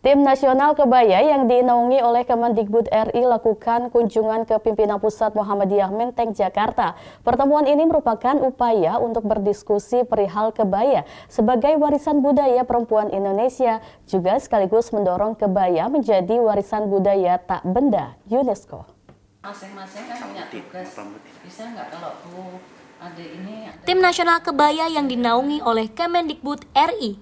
Tim Nasional Kebaya yang dinaungi oleh Kemendikbud RI lakukan kunjungan ke pimpinan pusat Muhammadiyah Menteng, Jakarta. Pertemuan ini merupakan upaya untuk berdiskusi perihal kebaya sebagai warisan budaya perempuan Indonesia, juga sekaligus mendorong kebaya menjadi warisan budaya tak benda UNESCO. Masing-masing kan punya tugas. Bisa nggak kalau ada ini? Tim Nasional Kebaya yang dinaungi oleh Kemendikbud RI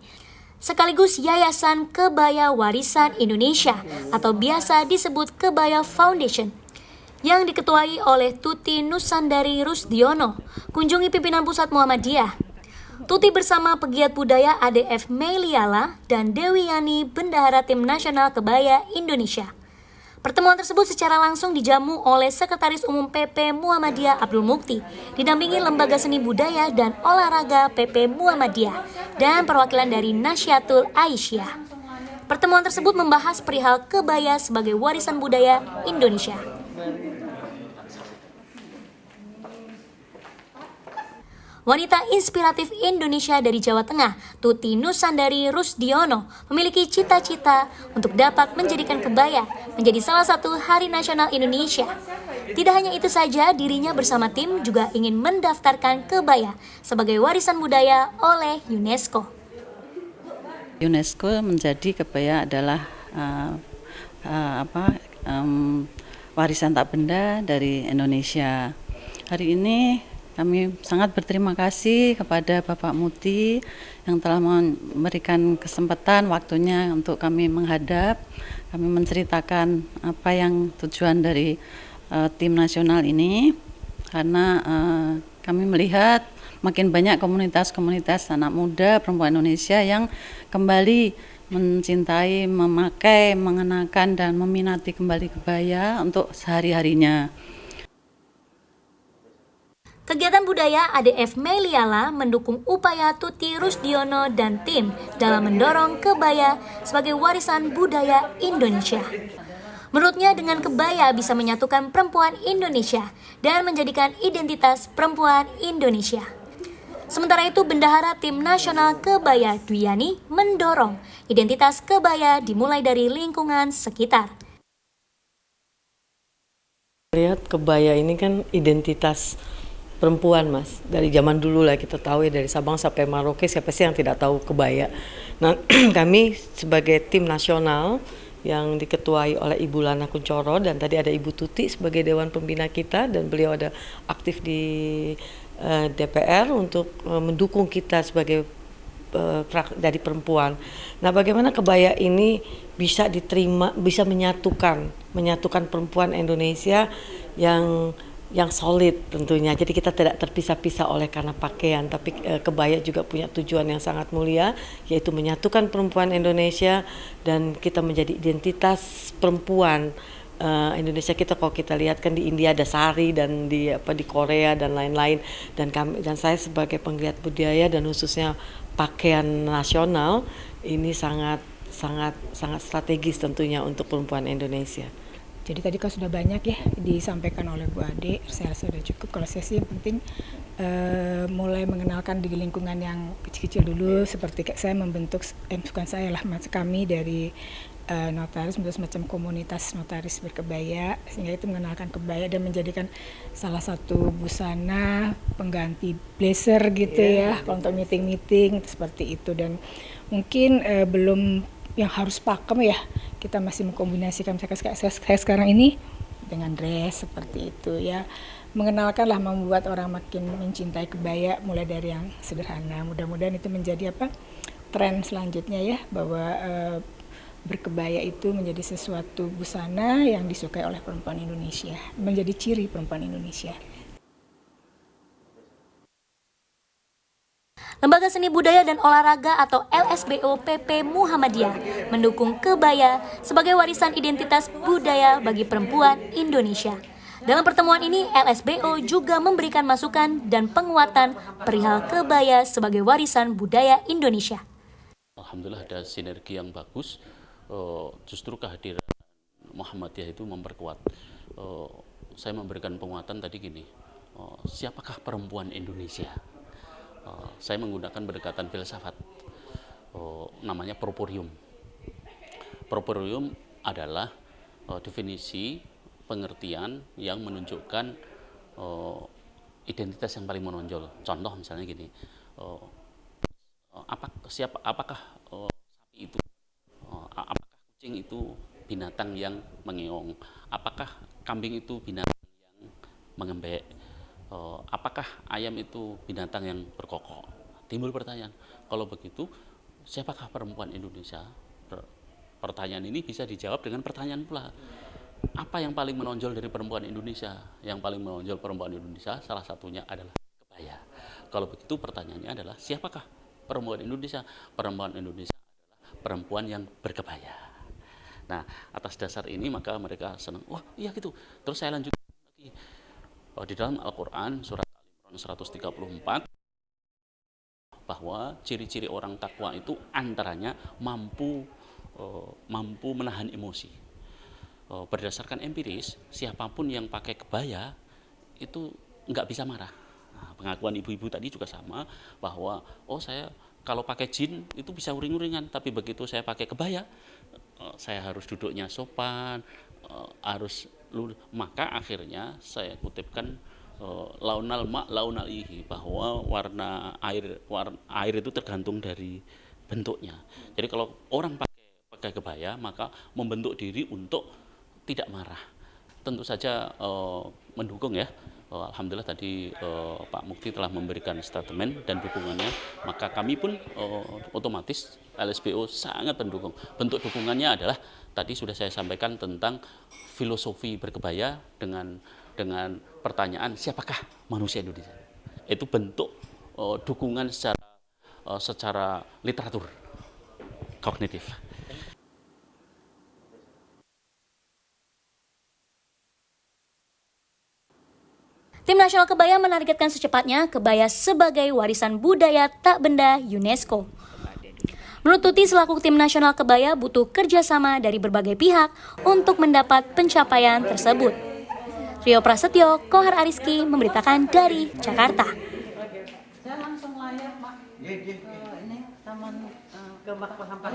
sekaligus Yayasan Kebaya Warisan Indonesia atau biasa disebut Kebaya Foundation yang diketuai oleh Tuti Nusandari Rusdiono kunjungi pimpinan pusat Muhammadiyah. Tuti bersama pegiat budaya ADF Meliala dan Dewi Yani Bendahara Tim Nasional Kebaya Indonesia. Pertemuan tersebut secara langsung dijamu oleh Sekretaris Umum PP Muhammadiyah Abdul Mukti, didampingi Lembaga Seni Budaya dan Olahraga PP Muhammadiyah, dan perwakilan dari Nasyatul Aisyah. Pertemuan tersebut membahas perihal kebaya sebagai warisan budaya Indonesia. Wanita inspiratif Indonesia dari Jawa Tengah, Tuti Nusandari Rusdiono, memiliki cita-cita untuk dapat menjadikan kebaya menjadi salah satu hari nasional Indonesia. Tidak hanya itu saja, dirinya bersama tim juga ingin mendaftarkan kebaya sebagai warisan budaya oleh UNESCO. UNESCO menjadi kebaya adalah warisan tak benda dari Indonesia. Hari ini kami sangat berterima kasih kepada Bapak Muti yang telah memberikan kesempatan waktunya untuk kami menghadap, kami menceritakan apa yang tujuan dari tim nasional ini, karena kami melihat makin banyak komunitas-komunitas anak muda perempuan Indonesia yang kembali mencintai, memakai, mengenakan dan meminati kembali kebaya untuk sehari-harinya. Kegiatan budaya ADF Meliala mendukung upaya Tuti Rusdiono dan tim dalam mendorong kebaya sebagai warisan budaya Indonesia. Menurutnya dengan kebaya bisa menyatukan perempuan Indonesia dan menjadikan identitas perempuan Indonesia. Sementara itu, Bendahara Tim Nasional Kebaya Dwi Yani mendorong identitas kebaya dimulai dari lingkungan sekitar. Lihat kebaya ini kan identitas perempuan, Mas. Dari zaman dulu lah kita tahu ya, dari Sabang sampai Merauke, siapa sih yang tidak tahu kebaya. Nah, kami sebagai tim nasional yang diketuai oleh Ibu Lana Kuncoro dan tadi ada Ibu Tuti sebagai Dewan Pembina kita, dan beliau ada aktif di DPR untuk mendukung kita sebagai dari perempuan. Nah, bagaimana kebaya ini bisa diterima, bisa menyatukan perempuan Indonesia yang solid tentunya. Jadi kita tidak terpisah-pisah oleh karena pakaian, tapi kebaya juga punya tujuan yang sangat mulia, yaitu menyatukan perempuan Indonesia dan kita menjadi identitas perempuan Indonesia. Kita kalau kita lihat kan di India ada sari dan di Korea dan lain-lain, dan saya sebagai penggiat budaya dan khususnya pakaian nasional ini sangat strategis tentunya untuk perempuan Indonesia. Jadi tadi kan sudah banyak ya disampaikan oleh Bu Ade, saya rasa sudah cukup. Kalau saya sih yang penting mulai mengenalkan di lingkungan yang kecil-kecil dulu, seperti kayak saya membentuk, bukan saya lah, kami dari notaris membentuk semacam komunitas notaris berkebaya, sehingga itu mengenalkan kebaya dan menjadikan salah satu busana pengganti blazer gitu ya, kalau untuk meeting-meeting seperti itu. Dan mungkin belum yang harus pakem ya, kita masih mengkombinasikan saya sekarang ini dengan dress seperti itu ya, mengenalkan lah, membuat orang makin mencintai kebaya mulai dari yang sederhana. Mudah-mudahan itu menjadi tren selanjutnya ya, bahwa berkebaya itu menjadi sesuatu busana yang disukai oleh perempuan Indonesia, menjadi ciri perempuan Indonesia. Lembaga Seni Budaya dan Olahraga atau LSBO PP Muhammadiyah mendukung kebaya sebagai warisan identitas budaya bagi perempuan Indonesia. Dalam pertemuan ini, LSBO juga memberikan masukan dan penguatan perihal kebaya sebagai warisan budaya Indonesia. Alhamdulillah ada sinergi yang bagus. Justru kehadiran Muhammadiyah itu memperkuat. Saya memberikan penguatan tadi gini, siapakah perempuan Indonesia? Saya menggunakan pendekatan filsafat, namanya proporium. Properium adalah definisi pengertian yang menunjukkan identitas yang paling menonjol. Contoh misalnya gini, apakah sapi itu, apakah kucing itu binatang yang mengeong, apakah kambing itu binatang yang mengembek, apakah ayam itu binatang yang berkokok. Timbul pertanyaan, kalau begitu siapakah perempuan Indonesia? Pertanyaan ini bisa dijawab dengan pertanyaan pula, apa yang paling menonjol dari perempuan Indonesia? Yang paling menonjol perempuan Indonesia salah satunya adalah kebaya. Kalau begitu pertanyaannya adalah, siapakah perempuan Indonesia? Perempuan Indonesia adalah perempuan yang berkebaya. Nah, atas dasar ini maka mereka senang, wah iya gitu. Terus saya lanjutkan lagi, di dalam Al-Quran surat Al-Imran 134, bahwa ciri-ciri orang takwa itu antaranya mampu menahan emosi. Berdasarkan empiris, siapapun yang pakai kebaya itu nggak bisa marah. Nah, pengakuan ibu-ibu tadi juga sama, bahwa saya kalau pakai jin itu bisa uring-uringan, tapi begitu saya pakai kebaya, saya harus duduknya sopan, harus maka akhirnya saya kutipkan launal ma launal ihi, bahwa warna air itu tergantung dari bentuknya. Jadi kalau orang pakai kebaya maka membentuk diri untuk tidak marah. Tentu saja mendukung ya. Alhamdulillah tadi Pak Mukti telah memberikan statement dan dukungannya, maka kami pun otomatis LSBO sangat mendukung. Bentuk dukungannya adalah tadi sudah saya sampaikan tentang filosofi berkebaya dengan pertanyaan, siapakah manusia Indonesia? Itu bentuk dukungan secara literatur kognitif. Tim Nasional Kebaya menargetkan secepatnya kebaya sebagai warisan budaya tak benda UNESCO. Menurut Tuti, selaku Tim Nasional Kebaya butuh kerjasama dari berbagai pihak untuk mendapat pencapaian tersebut. Rio Prasetyo, Kohar Ariski memberitakan dari Jakarta. Saya langsung layar, Pak. Ini taman gambar sampah